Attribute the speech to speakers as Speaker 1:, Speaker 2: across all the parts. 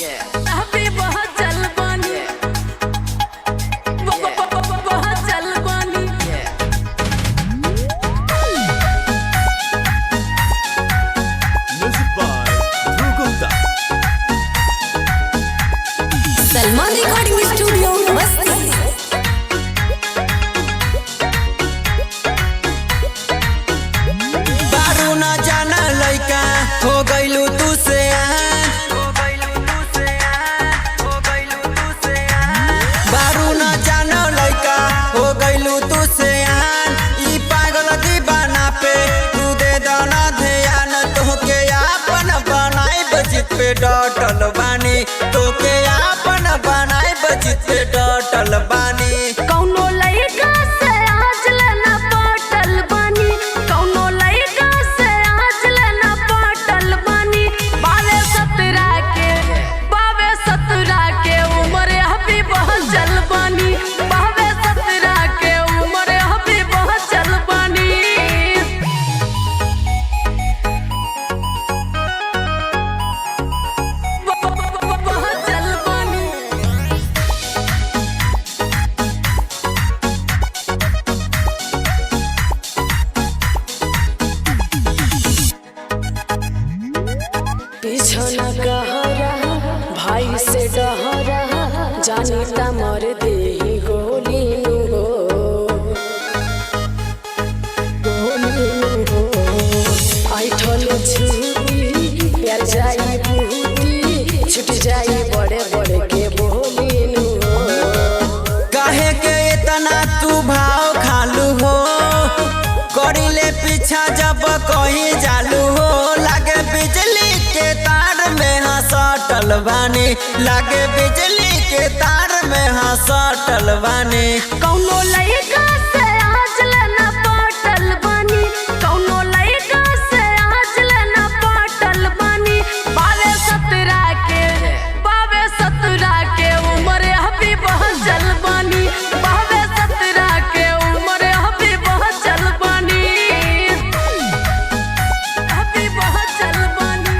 Speaker 1: अभी बहुत जल पानी बहुत जल पानी सलमान रिकॉर्डिंग स्टूडियो बस्ती।
Speaker 2: बारू न जाना लइका हो गइलू तू से बारू न जाना लइका हो गइलू तू से ई पागल दीवाना पे तू दे दाना ध्यान तोके आपन बनाई बजित पे डटल बानी तोके आपन बनाई बजित पे डटल बानी
Speaker 1: कौनो लइका से आज लेना पटल बानी कौनो लइका से आज लेना पटल बानी बावे 17 के उम्र अभी बहुत जल बानी बावे 17 के उम्र अभी बहुत जल बानी बहुत जल बानी पीछा न कहरा भाई से डहरा जानी ता मर दे गोली हो आई ठल छुटी प्यार जाई बूटी छुट जाई बड़े बड़े के बोली हो
Speaker 2: काहे के इतना तू भाव खालू हो करिले पीछा जब कहीं जालू हो लागे बिजली के तार में सटल बानी लागे बिजली के तार में सटल बानी
Speaker 1: कौनो लइका से आज लेना पटल बानी कौनो लइका से आज लेना पटल बानी बावे 17 के उम्र अभी बहुत जल बानी बावे 17 के उम्र अभी बहुत जल बानी अभी बहुत जल बानी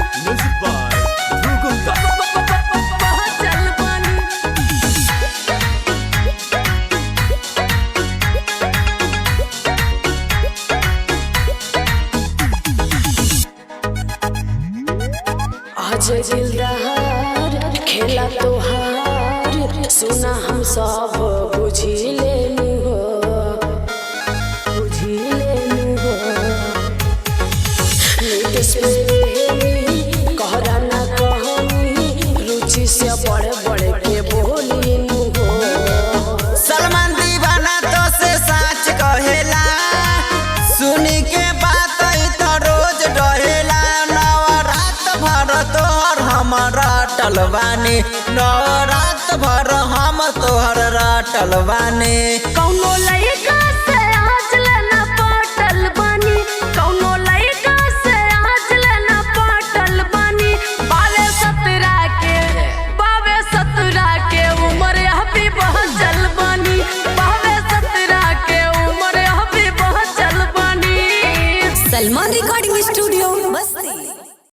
Speaker 1: बहुत जल बानी आज दिलदार खेला तोहार सुना हम सब बुझी लेनु हो नीतीश प्रेमी कहरा ना कहनी रुचि से बड़े बड़े के बोली हो
Speaker 2: सलमान दीवाना तो से सच कहेला सुनी के बात तो रोज रहेला नवरात भर तोहर हमारा टलवानी नवरात भर हम तोहर टलवानी
Speaker 1: कौनो